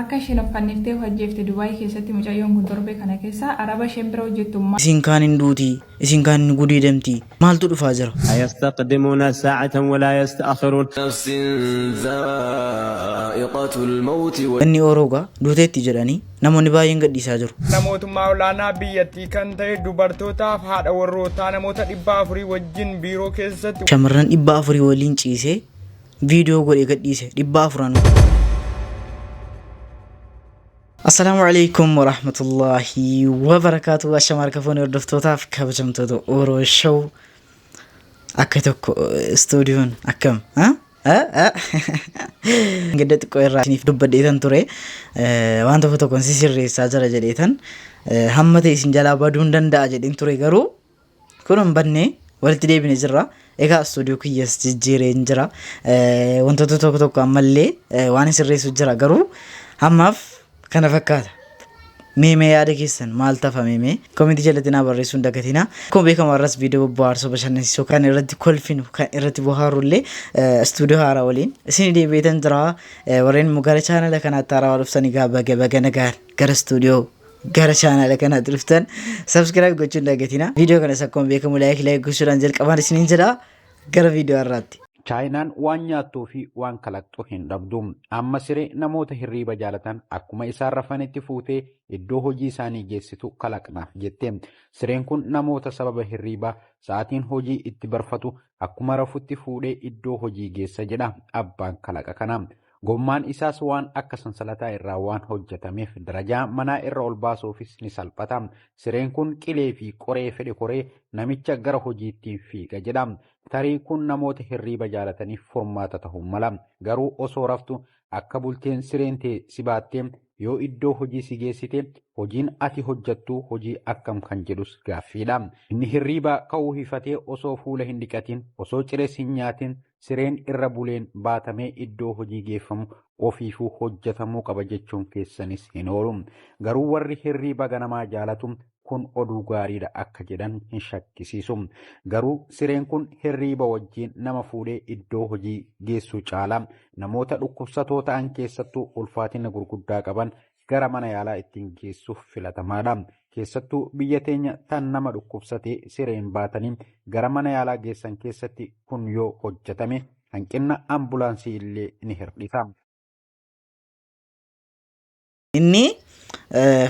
akka isheen affanniftee hojjeefte Dubaay keessatti mucayyoon kun torbe kana keessa araba isheen bira hojjettummaa isin kaan hin duuti isin kaan hin gudeedamti maaltu dhufaa jira يستقدمون ساعة ولا يستأخرون نفس ذائقة الموت inni orooga duuteetti jedhanii namoonni baay'een gadhiisaa jiru namootuma olaanaa biyyattii kan ta'e dubartootaaf haadha warrootaa namoota 400 wajjin biiroo keessatti shamarran 400 waliin ciisee viidiyoo godhee gadhiise 400 Assalamu alaikum wa rahmatullahi wa barakatuh ashamar kafoni hordoftotaaf kabajamtoota Oro Show akka tokko stuudioon akkam gadda xiqqoo irraa isiniif dubbadheetan ture waan tokkoon sirreessaa jira jedheetan hamma ta'e isin jalaa baduu hin danda'a jedheen ture garuu kun hin badne walitti deebine jirra egaa stuudiyoo kiyyas jijjiireen jira wantoota tokko ammallee waan sirreessu jira garuu hammaaf kana fakkaata meemee yaada keessan maal tafa meemee komentii jalatti naa barreessuun dagatina akkuma beekamu har'as viidiyoo bohaarsoo bashannansiisoo kan irratti kolfinu kan irratti bohaarullee stuudiyoo haaraa waliin isin deebi'eetan jira warreen gara chaanala kanaatti haaraa dhuftanii baga nagaan gara stuudiyoo gara chaanala kanaatti dhuftan subscribe gochuun dagatina viidiyoo kanas akkuma beekamu laayik gochuudhaan jalqabaan isiniin jedha gara viidiyoo har'aatti Chaayinaan waan nyaattuu fi waan kalaqxu hin dhabdu. Amma siree namoota hirriiba jaalatan akkuma isaan rafanitti fuutee iddoo hojii isaanii geessitu kalaqnaaf jette. Sireen kun namoota sababa hirriibaa sa'aatiin hojii itti barfatu akkuma rafutti fuudhee iddoo hojii geessa jedha abbaan kalaqa kana. Gommaan isaas waan akka sansalataa irraa waan hojjetameef darajaa manaa irra ol baasuufis ni salphata. Sireen kun qilee fi qoree fedhe koree namicha gara hojiitti fiiga jedha. Tarii kun namoota hirriiba jaalataniif furmaata ta'uu mala. Garuu osoo raftu akka bulteen sireen ta'e si baattee yoo iddoo hojii si geessite hojiin ati hojjattu hojii akkam kan jedhus gaaffiidha. Inni hirriiba ka'uu hifatee osoo fuula hin dhiqatin osoo cirees hin nyaatin sireen irra buleen baatamee iddoo hojii geeffamu ofiifuu hojjetamuu qaba jechuun keessanis hin oolu. Garuu warri hirriiba ganamaa jaalatu kun oduu gaariidha akka jedhan hin shakkisiisu. Garuu sireen kun hirriiba wajjin nama fuudhee iddoo hojii geessu caala. Namoota dhukkubsatoo ta'an keessattuu ulfaatina gurguddaa qaban gara mana yaalaa ittiin geessuuf filatamaadha. Keessattuu biyya teenya tan nama dhukkubsatee sireen baatanii gara mana yaalaa geessan keessatti kun yoo hojjetame hanqina ambulaansii illee ni hir'isa. Inni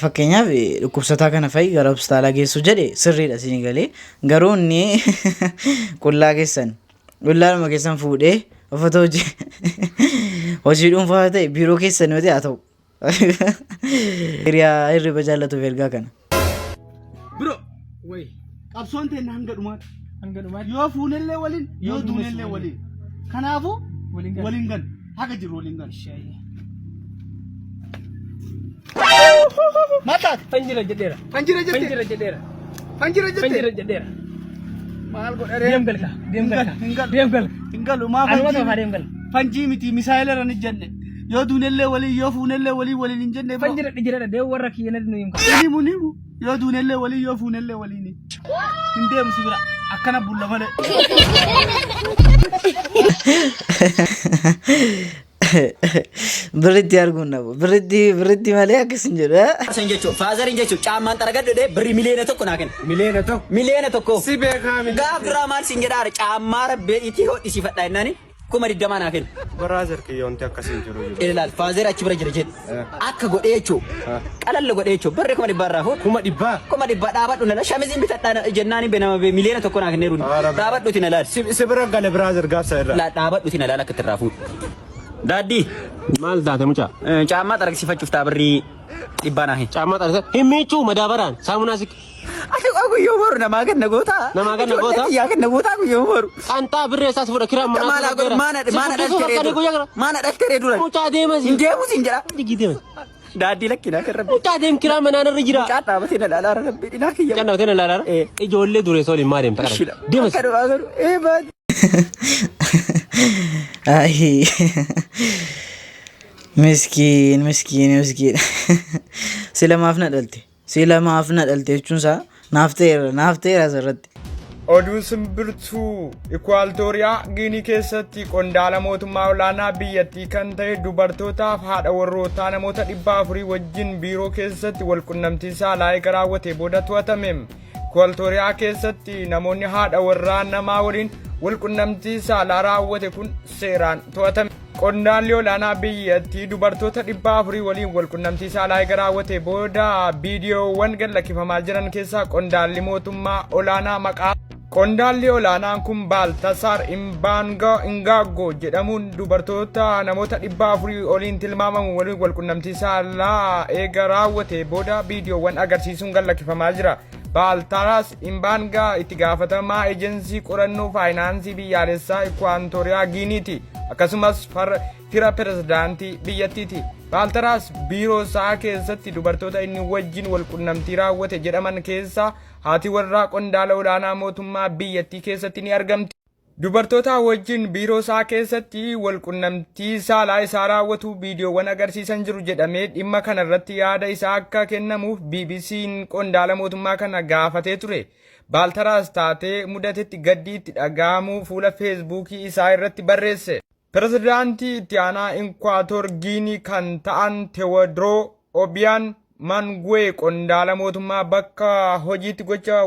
fakkeenyaaf dhukkubsataa kana fa'i gara hospitaalaa geessu jedhe sirriidha isin galee garuu inni qullaa lama keessan fuudhee uffata hojii dhuunfaa ta'e biiroo keessan yoo ta'e haa ta'u hiriyaa hirriba jaallatuuf ergaa kana. Bro, wait. Qabsoon ta'e hanga dhumaati. Yoo fuunellee waliin yoo duunellee waliin. Kanaafuu waliin gan haga jiru waliin gan. Mataat Panjira jedheera. Maal godhare? Deem galka. Hingalu maa fanjii miti misaayila irra ni jenne. Yoo duunellee waliin yoo fuunellee waliin hin jenne. Panjira jedheera deemu warra kiyyanatti nu himka. Nimu yoo duunellee waliin yoo fuunellee waliin. Hin deemu si bira akkana bulla malee. Biritti arguun nabu biritti malee akkasin jedhu San jechuun faazariin jechuun caammaan xaragadhee birri miliyoona tokko naa kenna. Miliyoona tokko. si beekame Gaaf duraa maal siin jedhaa caammaa rabbee itti hodhisiifadha jennaani 20 naa kenna. Baraazar kiyyoonti akkasiin jiru. Ilaal faazar achi bira jira jedhu akka godhee jechuun qalalla godhee jechuun birri 100 irraa fuudhu. 100 dhaabadhu nala shamiziin bitadhaa jennaani benama miliyoona tokko naa kenneeru dhaabadhuuti na laal. Si bira gale baraazar gaafsa irra. Dhaabadhuuti na laal akka irraa fuudhu. Daaddi maal taate mucaa caammaa xaragsiifachuuf taabirrii dhibbaa naa hin. caammaa xaragsiisa himmichuu madaabaraan saamunaa sikki Ati guyyoo boru namaa ganna goota. Yaa ganna goota guyyoo boru. antaa birree isaas fuudha kiraan Mana daftaree dura. mucaa deemas Hin deemus hin jedha. digii deemas Daadii lakkina kan rabbi. mucaa deem kiraan manaan irra jira Mucaa dhaabatee na laalaa rabbi dhinaa kiyya. cannabatee na laalaara ijoollee duree sooliin maa deemta qara deemas Akka dhugaa garuu baati. Ay, miskiin. Sila maaf na dhalte jechuun isaa naaf ta'eera asirratti. Oduun simbirtuu Ikwaaltooriyaa Giinii keessatti qondaala mootummaa olaanaa biyyattii kan ta'e dubartootaaf haadha warrootaa namoota 400 wajjin biiroo keessatti walqunnamtii saalaa eega raawwate booda to'atame. Ikwaaltooriyaa keessatti namoonni haadha warraa namaa waliin walqunnamtii saalaa raawwate kun seeraan to'atame. Qondaalli olaanaa biyyattii dubartoota 400 waliin walqunnamtii saalaa eega raawwate booda viidiyoowwan gadhiifamaa jiran keessaa qondaalli mootummaa olaanaa maqaa Qondaalli olaanaan kun Baaltasaar Ingaaggoo jedhamuun dubartoota namoota 400 waliin tilmaamamu waliin walqunnamtii saalaa eega raawwate booda viidiyoowwan agarsiisuun gadhiifamaa jira. Baaltasaar Ingaaggoo itti gaafatamaa eejensii qorannoo faayinaansii biyyaalessaa Ikwaaltooriyaa Giiniiti. Akkasumas fira pirezidaantii biyyattiiti. Baaltasaar biiroo isaa keessatti dubartoota inni wajjin walqunnamtii raawwate jedhaman keessaa haati warraa qondaala olaanaa mootummaa biyyattii keessatti ni argamti. Dubartoota wajjin biiroo isaa keessatti walqunnamtii saalaa isaa raawwatu viidiyoowwan agarsiisan jiru jedhamee dhimma kana irratti yaada isaa akka kennamuuf BBC'n qondaala mootummaa kana gaafatee ture. Baaltasaar taatee mudatetti gaddi itti dhaga'amu fuula feesbuukii isaa irratti barreesse. Pirezidaantii itti aanaa Ikwaator Giinii kan ta'an Tewoodroo Obiiyaan Manguwee qondaala mootummaa bakka hojiitti gocha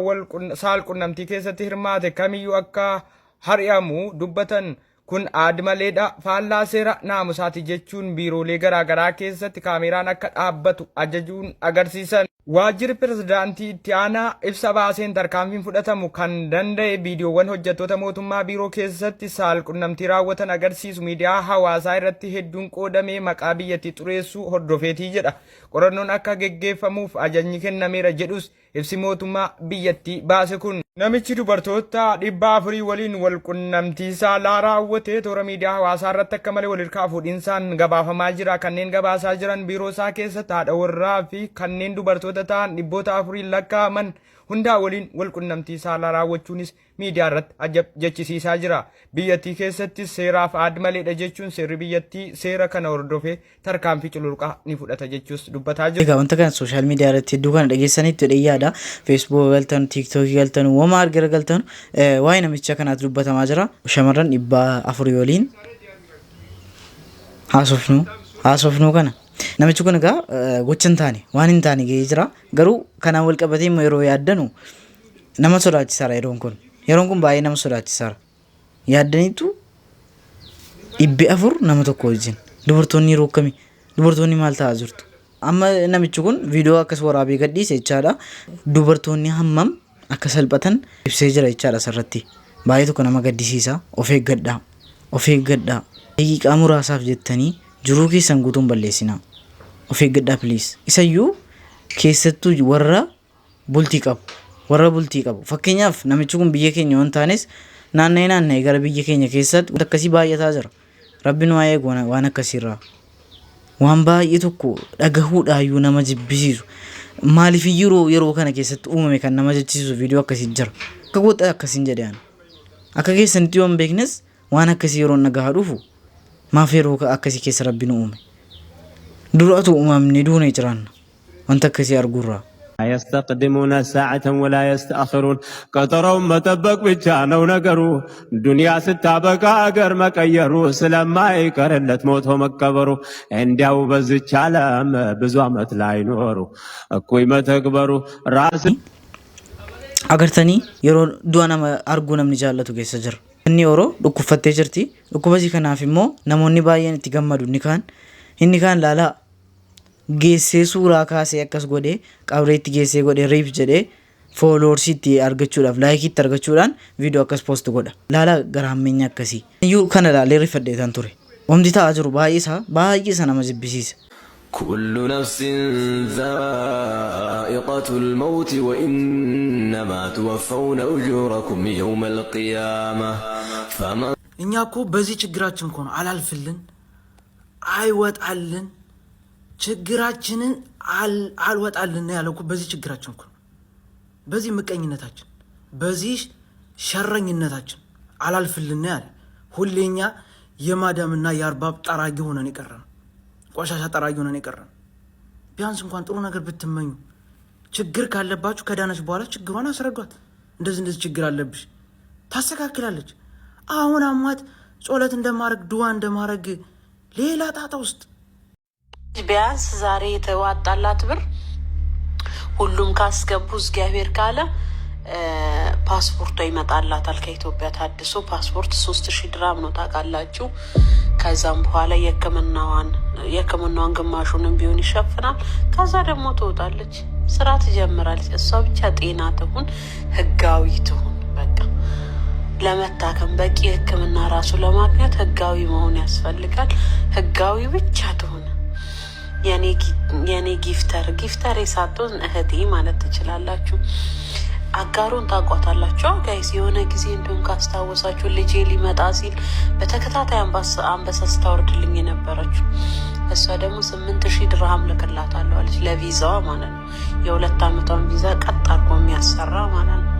saalqunnamtii keessatti hirmaate kamiyyuu akka hari'amu dubbatan kun aadmaleedha faallaa seera naamusaati jechuun biiroolee garaagaraa keessatti kaameraan akka dhaabbatu ajajuun agarsiisan. Waajjirri pirezidaantii itti aanaa ibsa baaseen tarkaanfiin fudhatamu kan danda'e viidiyoowwan hojjettoota mootummaa biiroo keessatti saalqunnamtii raawwatan agarsiisu miidiyaa hawaasaa irratti hedduun qoodamee maqaa biyyattii xureessuu hordofeetii jedha. Qorannoon akka geggeeffamuuf ajajni kennameera jedhus ibsi mootummaa biyyattii baase kun. Namichi dubartoota 400 waliin walqunnamtii saalaa raawwate toora miidiyaa hawaasaa irratti akka malee walirkaa fuudhinsaan gabaafamaa jira. Kanneen gabaasaa jiran biiroo isaa keessatti haadha warraa fi kanneen dubartoota ta'an 400 lakkaa'aman hundaa waliin walqunnamtii saalaa raawwachuunis miidiyaa irratti jechisiisaa jira. Biyyattii keessatti seeraaf aadmaleedha jechuun seerri biyyattii seera kana hordofee tarkaanfii cululuqaa ni fudhata jechuus dubbataa jira. Egaa wanta kana sooshaal miidiyaa irratti hedduu kana dhageessanitti yaada feesbuuk galtan tiiktookii galtan wama argara galtan waa'ee namicha kanaatu dubbatamaa jira. Shamarran 400 waliin haasofnu kana. Namichi kun egaa gocha hin taane waan hin taane ga'ee jira. Garuu kanaan wal qabatee immoo yeroo yaaddanu nama sodaachisaadha yeroon kun. Yeroon kun baay'ee nama sodaachisaadha. Yaaddaniitu 400 nama tokko wajjin. Dubartoonni yeroo akkamii? Dubartoonni maal ta'aa jirtu? Amma namichi kun viidiyoo akkas waraabee gadhiise jechaadha. Dubartoonni hammam akka salphatan ibsee jira jechaadha asirratti. Baay'ee tokko nama gaddisiisa. Of eeggadhaa. Of eeggadhaa. Daqiiqaa muraasaaf jettanii jiruu keessan guutuun balleessinaa. Of eeggadhaa please. Isayyuu keessattuu warra bultii qabu. Warra bultii qabu. Fakkeenyaaf namichi kun biyya keenya waan taanes naanna'ee gara biyya keenya keessatti wanta akkasii baay'ataa jira. Rabbiin waa eegu waan akkasiirraa. Waan baay'ee tokko dhagahuudhaayyuu nama jibbisiisu. Maaliif yeroo kana keessatti uumame kan nama jechisiisu viidiyoo akkasii jira. Akka godha akkasiin jedhan. Akka keessanitti yoo hin beeknes waan akkasii yeroo nagahaa dhufu maaf yeroo akkasii keessa Rabbiin uume. Duraatu uumamni duune jiraanna. Wanta akkasii arguurraa. يستقدمون ساعة ولا يستأخرون قطرهم مطبق بجانو نقرو دنيا ستابقا اگر مكيرو سلما يكرلت موتو مكبرو اندياو بزيچ عالم بزوامت لا ينورو اكوي متكبرو راس agartanii yeroo du'a nama arguu namni jaallatu keessa jira. Inni yeroo dhukkufattee jirti. Dhukkubasi kanaaf immoo namoonni baay'een itti gammadu inni kaan laalaa geessee suuraa kaasee akkas godhee qabreetti geessee godhee riif jedhee fooloorsii itti argachuudhaaf laayikii itti argachuudhaan viidiyoo akkas poost godha. Laalaa gara hammeenya akkasii. Iyyuu kana laalee rifadheetan ture. Wamti ta'aa jiru baay'ee nama jibbisiisa. كل نفس ذائقة الموت وإنما توفون أجوركم يوم القيامة فمن እኛ እኮ በዚህ ችግራችን እኮ ነው አላልፍልን አይወጣልን ችግራችንን አልወጣልን ያለው እኮ በዚህ ችግራችን እኮ በዚህ ምቀኝነታችን በዚህ ሸረኝነታችን አላልፍልን ያለ ሁሌኛ የማዳምና የአርባብ ጠራጊ ሆነን ይቀርራል ቆሻሻ ጠራጊ ሆነን ይቀርራል ቢያንስ እንኳን ጥሩ ነገር ብትመኙ ችግር ካለባችሁ ከዳነች በኋላ ችግሯን አስረዷት እንደዚህ ችግር አለብሽ ታስተካክላለች። አሁን አሟት ጾለት እንደማረግ ዱዋ እንደማረግ ሌላ ጣጣ ውስጥ ቢያንስ ዛሬ የተዋጣላት ብር ሁሉም ካስገቡ እግዚአብሔር ካለ ፓስፖርቷ ይመጣላታል ከኢትዮጵያ ታድሶ። ፓስፖርት 3000 ድራም ነው ታውቃላችሁ። ከዛም በኋላ የሕክምናዋን ግማሹንም ቢሆን ይሸፍናል። ከዛ ደግሞ ትወጣለች፣ ስራ ትጀምራለች። እሷ ብቻ ጤና ትሁን፣ ህጋዊ ትሁን። በቃ ለመታከም በቂ ሕክምና ራሱ ለማግኘት ህጋዊ መሆን ያስፈልጋል። ህጋዊ ብቻ ትሁን። የኔ ጊፍተር የሳትሆን እህቴ ማለት ትችላላችሁ። አጋሩን ታቋታላችሁ ጋይስ። የሆነ ጊዜ እንዲሁም ካስታወሳችሁ ልጄ ሊመጣ ሲል በተከታታይ አንበሳ ስታወርድልኝ የነበረችው እሷ ደግሞ 8000 ድርሃም ልክላታለሁ አለች፣ ለቪዛዋ ማለት ነው። የ2 ዓመቷን ቪዛ ቀጥ አድርጎ የሚያሰራ ማለት ነው።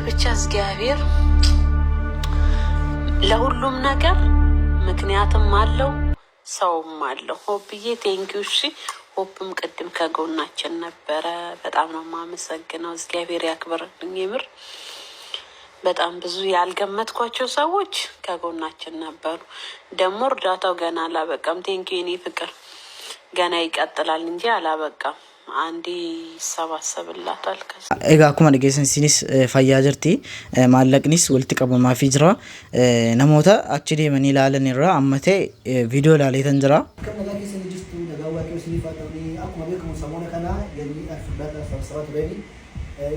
ብቻ እግዚአብሔር ለሁሉም ነገር ምክንያትም አለው ሰውም አለው። ሆፕዬ ቴንኪው። እሺ ሆፕም ቅድም ከጎናችን ነበረ። በጣም ነው የማመሰግነው። እግዚአብሔር ያክብርልኝ። የምር በጣም ብዙ ያልገመትኳቸው ሰዎች ከጎናችን ነበሩ። ደግሞ እርዳታው ገና አላበቃም። ቴንኪው የኔ ፍቅር፣ ገና ይቀጥላል እንጂ አላበቃም። አንዴ ይሰባሰብላታል። ኤጋ akkuma dhageessan isinis fayyaa jirti. Maallaqnis walitti qabamaafii jira. Namoota achi deemanii ilaalan irraa amma ta'e viidiyoo ilaaleetan jira. akkuma beekamu samoona kana galii fudhata sabsabat bani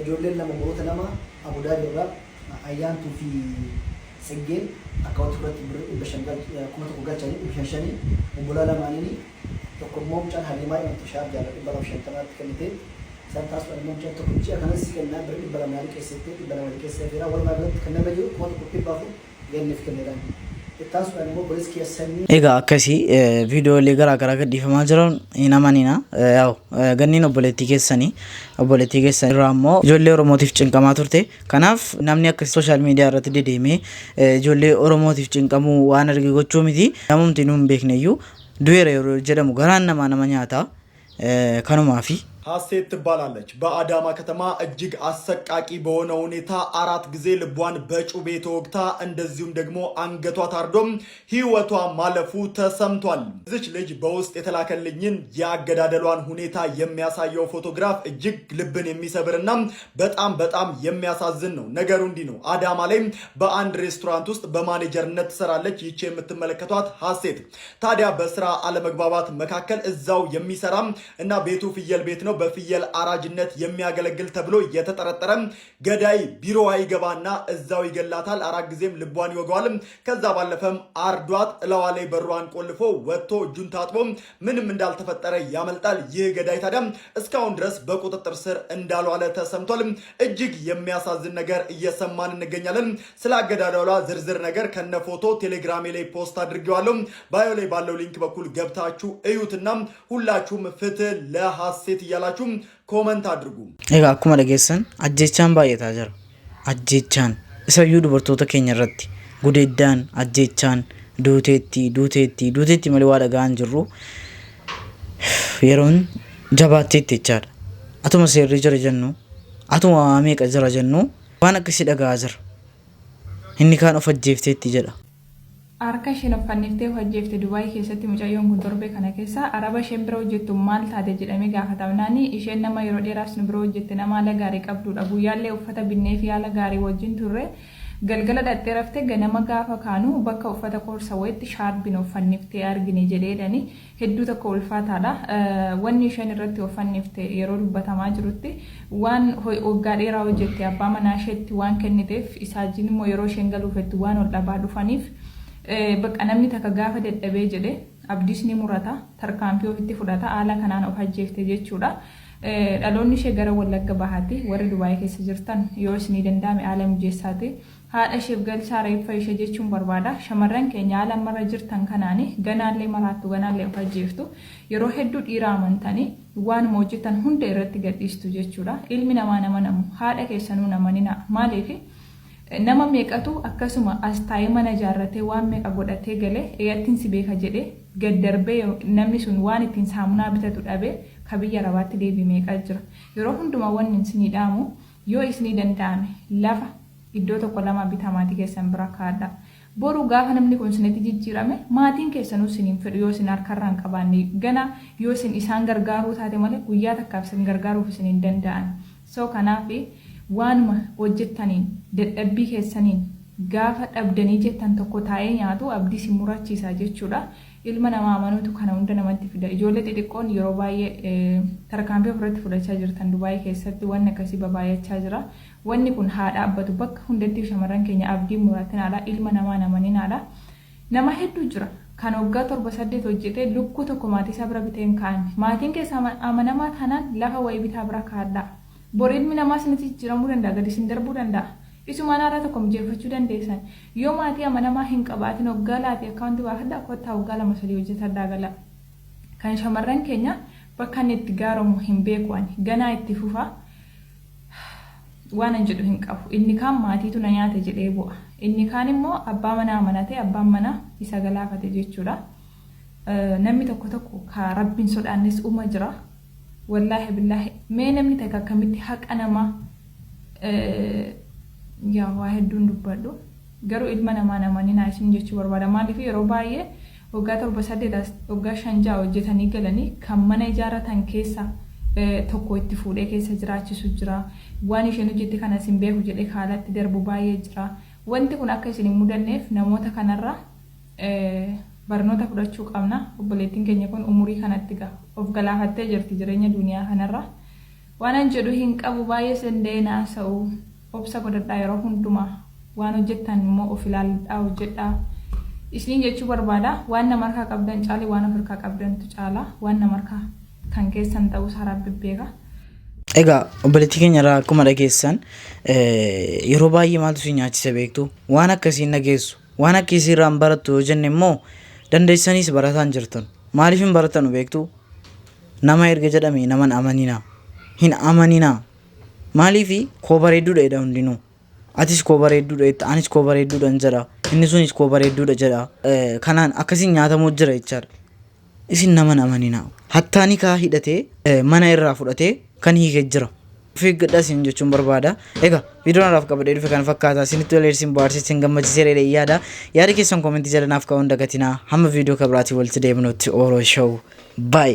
ijoolleen lama baroota lama abudaa irraa ayyaantuu fi Seggeen akkaawwanti fudhatti bishaan kuma tokko galchanii bishaan obbolaa lamaanii tokko immoo mucaan Haliimaa jedhamtu shaaf jaalladhu 250 kennite. Isaan taasifan immoo mucaan tokko ji'a kanas kennaa birrii 200 keessatti 200 keessa firaa walumaa galatti kan nama jiru kuma tokko dhibbaafuu ganneef kenneedhaan. Egaa akkasii viidiyoolee garaagaraa gadhiifamaa jiran hin amanina. Ganniin obboleettii keessanii irraa immoo ijoollee Oromootiif cinqamaa turte. Kanaaf namni akkasii sooshaal miidiyaa irratti deddeemee ijoollee Oromootiif cinqamuu waan arge gochuu miti. Namumti nu hin beekneyyuu du'eera yeroo jedhamu garaan nama nyaata. Kanumaafi ሀሴት ትባላለች። በአዳማ ከተማ እጅግ አሰቃቂ በሆነ ሁኔታ 4 ጊዜ ልቧን በጩቤ ተወግታ እንደዚሁም ደግሞ አንገቷ ታርዶም ህይወቷ ማለፉ ተሰምቷል። እዚች ልጅ በውስጥ የተላከልኝን ያገዳደሏን ሁኔታ የሚያሳየው ፎቶግራፍ እጅግ ልብን የሚሰብርና በጣም የሚያሳዝን ነው። ነገሩ እንዲህ ነው። አዳማ ላይ በአንድ ሬስቶራንት ውስጥ በማኔጀርነት ትሰራለች ይቺ የምትመለከቷት ሀሴት። ታዲያ በስራ አለመግባባት መካከል እዛው የሚሰራም እና ቤቱ ፍየል ቤት ነው በፍየል አራጅነት የሚያገለግል ተብሎ የተጠረጠረ ገዳይ ቢሮዋ ይገባና እዛው ይገላታል። 4 ጊዜም ልቧን ይወጋዋል። ከዛ ባለፈም አርዷት እላዋ ላይ በሯን ቆልፎ ወጥቶ እጁን ታጥቦ ምንም እንዳልተፈጠረ ያመልጣል። ይህ ገዳይ ታዲያ እስካሁን ድረስ በቁጥጥር ስር እንዳልዋለ ተሰምቷል። እጅግ የሚያሳዝን ነገር እየሰማን እንገኛለን። ስለ አገዳደሏ ዝርዝር ነገር ከነ ፎቶ ቴሌግራሜ ላይ ፖስት አድርጌዋለሁ። ባዮ ላይ ባለው ሊንክ በኩል ገብታችሁ እዩትና ሁላችሁም ፍትህ ለሀሴት እያላችሁ ኮመንት አድርጉ። Egaa akkuma dhageessan ajjechaan baay'ataa jira. Ajjechaan isayyuu dubartoota keenya irratti gudeeddaan ajjechaan duuteetti malee waa dhaga'an jirru yeroon jabaatteetti jechaadha. Atuma seerri jira jennu atuma meeqa jira jennu waan akkasii dhaga'aa jira. Inni kaan of ajjeefteetti jedha. Harka isheen uffanniftee hojjeefte Dubaay keessatti mucayyoon kun torbee kana keessa araba isheen bira hojjettu maal taate jedhamee gaafatamnaani isheen nama yeroo dheeraas nu bira hojjette nama haala gaarii qabdudha. Guyyaallee uffata binnee fi haala gaarii wajjin turre galgala dhattee raftee ganama gaafa kaanu bakka uffata korsa wayitti shaarbiin uffanniftee argine jedheedhani hedduu tokko ulfaataadha. Wanni isheen irratti uffannifte yeroo dubbatamaa jirutti waan waggaa dheeraa hojjette abbaa manaa isheetti waan kenniteef isaajin immoo yeroo isheen galuufetti waan ol dhabaa dhufaniif bakka namni takka gaafa dadhabee jedhe abdiis ni murata tarkaanfii ofitti fudhata haala kanaan of ajjeefte jechuudha. Dhaloonni ishee gara Wallagga Bahaatti warri Dubaay keessa jirtan yoo isinii danda'ame haala mijeessaati haadha isheef galchaa reeffa ishee jechuun barbaada. Shamarran keenya haala marra jirtan kanaani ganaallee maraattu ganaallee of ajjeeftu yeroo hedduu dhiira amantanii waan hojjetan hunda irratti gadhiistu jechuudha. Ilmi namaa nama namu haadha keessanuu namanina maaliif nama meeqatu akkasuma as taa'ee mana ijaarratee waan meeqa godhatee galee eeyattiin si beeka jedhee gad darbee namni sun waan ittiin saamunaa bitatu dhabee ka biyya arabaatti deebi meeqa jira. Yeroo hundumaa wanni isinii dhaamu yoo isinii danda'ame lafa iddoo tokko lama bitaa maatii keessan bira kaadha. Boru gaafa namni kun isinitti jijjiirame maatiin keessanuu isiniin fedhu yoo isin harkarraa hin qabaanne gana yoo isin isaan gargaaruu taate malee guyyaa takkaaf isin gargaaruuf isin hin danda'an. So kanaaf waanuma hojjettaniin dadhabbii keessaniin gaafa dhabdanii jettan tokko taa'ee nyaatu abdii si murachiisa jechuudha. Ilma namaa amanuutu kana hunda namatti fida. Ijoollee xixiqqoon yeroo baay'ee tarkaanfii ofirratti fudhachaa jirtan Dubaayii keessatti wanni akkasii babaayachaa jira. Wanni kun haa dhaabbatu bakka hundatti shamarran keenya abdii muratinaadha. Ilma namaa namaninaadha. Nama hedduu jira. Kan waggaa 7-8 hojjetee lukkuu tokko maatii isaa bira bitee hin kaa'anne. Maatiin keessa amanamaa kanaan lafa wayii bitaa bira kaadha. Bor ilmi namaa isinitti jijjiiramuu danda'a, gadi isin darbuu danda'a. Isumaan haaraa tokko mijeeffachuu dandeessan. Yoo maatii amanamaa hin qabaatin waggaa laati akkaawuntii baafadha kottaa waggaa 2-3 hojjetadhaa gala. Kan shamarran keenya bakka inni itti gaaramu hin beeku ani ganaa itti fufa waan hin jedhu hin qabu. Inni kaan maatiitu na nyaate jedhee bu'a. Inni kaan immoo abbaa manaa amanatee abbaan manaa isa galaafate jechuudha. Namni tokko tokko ka rabbiin sodaannes uuma jira. Wallaahi billaahi mee namni takka akkamitti haqa namaa yaa waa hedduun dubbadhu garuu ilma namaa namanina isin jechuu barbaada. Maaliif yeroo baay'ee waggaa 7-8 waggaa 5 hojjetanii galanii kan mana ijaaratan keessa tokko itti fuudhee keessa jiraachisu jira. Waan isheen hojjette kana isin beeku jedhee kaalatti darbu baay'ee jira. Wanti kun akka isin hin mudanneef namoota kanarra barnoota fudhachuu qabna. Obboleettiin keenya kun umurii kanatti of galaafattee jirti jireenya duniyaa kanarra. Waan jedhu hin qabu baay'ee sendeenaa sa'u obsa godhadhaa yeroo hundumaa waan hojjettan immoo of ilaalladhaa hojjedhaa. Isiniin jechuu barbaada waan nama harkaa qabdan caalee waan of harkaa qabdantu caala waan nama harkaa kan keessan ta'uu isaa rabbi beeka. Egaa obboleettii keenya irraa akkuma dhageessan yeroo baay'ee maaltu si nyaachisa beektu waan akkasiin dhageessu waan akkasii irraan barattu yoo jenne immoo dandeessaniis barataan jirtan maaliif hin baratanu beektu nama erga jedhame naman amaninaa hin amaninaa maaliif koo bareedduudha jedha hundinuu atis koo bareedduudha anis koo bareedduudhaan jedha inni sunis koo bareedduudha jedha kanaan akkasiin nyaatamuu jira jechaadha. Isin naman amaninaa hattaani kaa hidhatee mana irraa fudhatee kan hiikee jira. Fiiggadhaa isin jechuun barbaada. Egaa viidiyoon irraaf qabadhee dhufe kan fakkaata isinitti waleersin bohaarsiisin gammachiiseera yaada keessan koomentii jala naaf ka'uun dagatinaa hamma viidiyoo kabiraatii walitti deebinutti ooloo shawuu baay'ee.